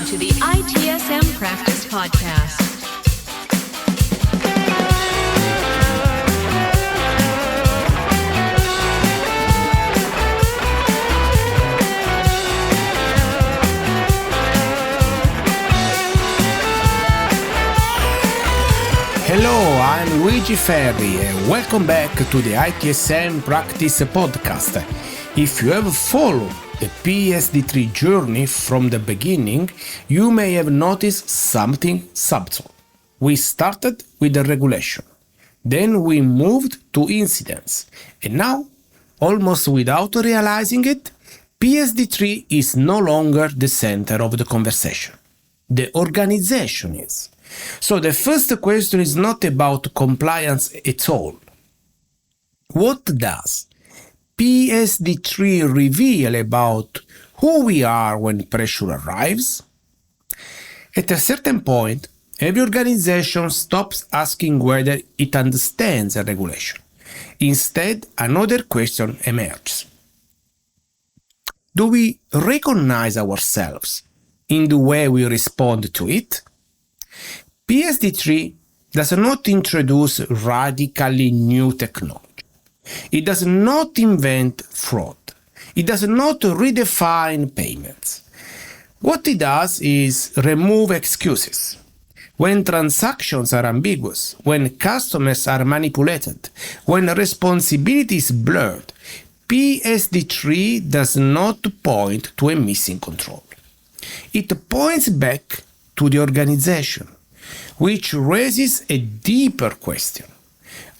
to the ITSM Practice Podcast. Hello, I'm Luigi Ferri and welcome back to the ITSM Practice Podcast. If you have followed the PSD3 journey from the beginning, you may have noticed something subtle. We started with the regulation, then we moved to incidents, and now, almost without realizing it, PSD3 is no longer the center of the conversation. The organization is. So the first question is not about compliance at all. What does PSD3 reveal about who we are when pressure arrives? At a certain point, every organization stops asking whether it understands a regulation. Instead, another question emerges. Do we recognize ourselves in the way we respond to it? PSD3 does not introduce radically new technology. It does not invent fraud. It does not redefine payments. What it does is remove excuses. When transactions are ambiguous, when customers are manipulated, when responsibility is blurred, PSD3 does not point to a missing control. It points back to the organization, which raises a deeper question.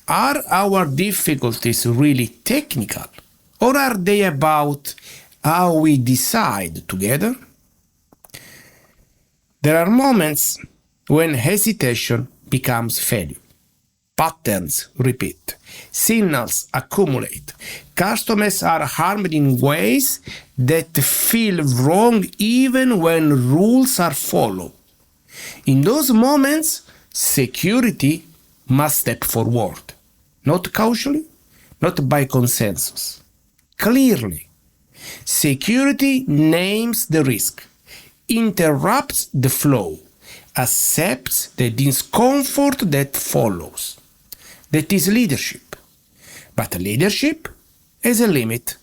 Are our difficulties really technical, or are they about how we decide together? There are moments when hesitation becomes failure. Patterns repeat. Signals accumulate. Customers are harmed in ways that feel wrong even when rules are followed. In those moments, security must step forward, not casually, not by consensus. Clearly, security names the risk, interrupts the flow, accepts the discomfort that follows. That is leadership. But leadership has a limit.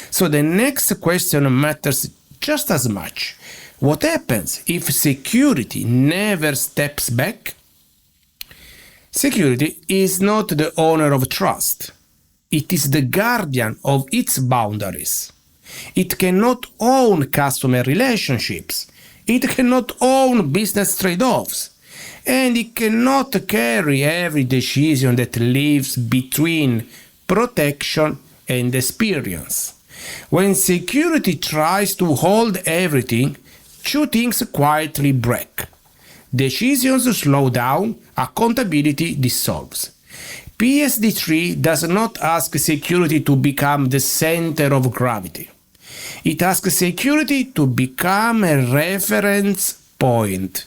So the next question matters just as much. What happens if security never steps back? Security is not the owner of trust. It is the guardian of its boundaries. It cannot own customer relationships. It cannot own business trade-offs. And it cannot carry every decision that lives between protection and experience. When security tries to hold everything, two things quietly break. Decisions slow down, accountability dissolves. PSD3 does not ask security to become the center of gravity. It asks security to become a reference point,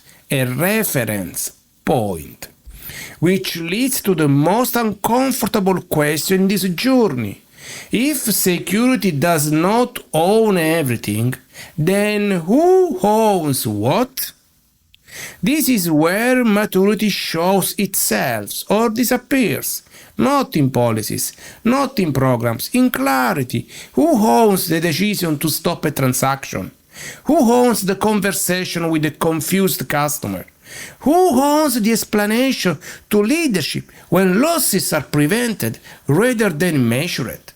which leads to the most uncomfortable question in this journey. If security does not own everything, then who owns what? This is where maturity shows itself or disappears, not in policies, not in programs, in clarity. Who owns the decision to stop a transaction? Who owns the conversation with a confused customer? Who owns the explanation to leadership when losses are prevented rather than measured?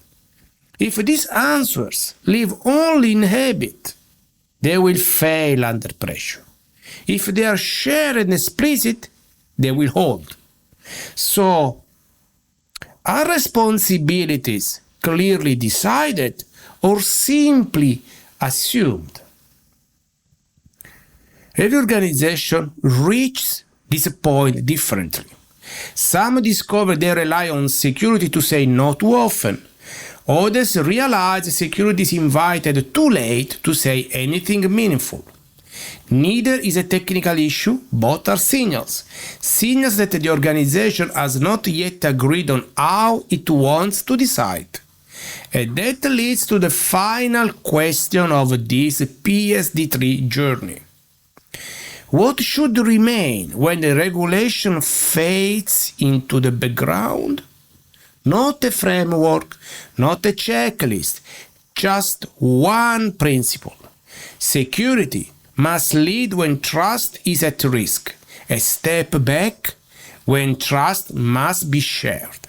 If these answers live only in habit, they will fail under pressure. If they are shared and explicit, they will hold. So, are responsibilities clearly decided or simply assumed? Every organization reaches this point differently. Some discover they rely on security to say no too often. Others realize security is invited too late to say anything meaningful. Neither is a technical issue, both are signals. Signals that the organization has not yet agreed on how it wants to decide. And that leads to the final question of this PSD3 journey. What should remain when the regulation fades into the background? Not a framework, not a checklist, just one principle. Security must lead when trust is at risk, a step back when trust must be shared.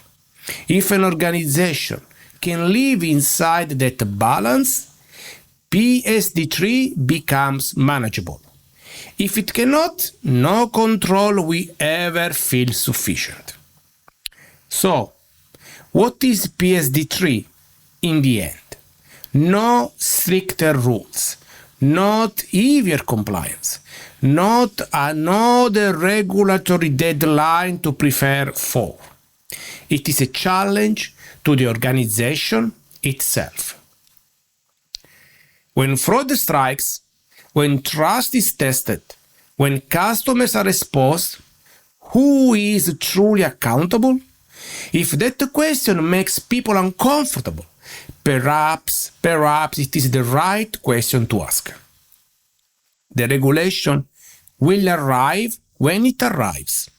If an organization can live inside that balance, PSD3 becomes manageable. If it cannot, no control will ever feel sufficient. So, what is PSD3 in the end? No stricter rules, not heavier compliance, not another regulatory deadline to prepare for. It is a challenge to the organization itself. When fraud strikes, when trust is tested, when customers are exposed, who is truly accountable? If that question makes people uncomfortable, perhaps it is the right question to ask. The regulation will arrive when it arrives.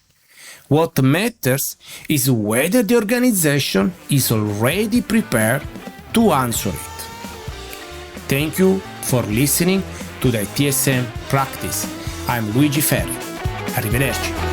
What matters is whether the organization is already prepared to answer it. Thank you for listening to the ITSM practice. I'm Luigi Ferri. Arrivederci.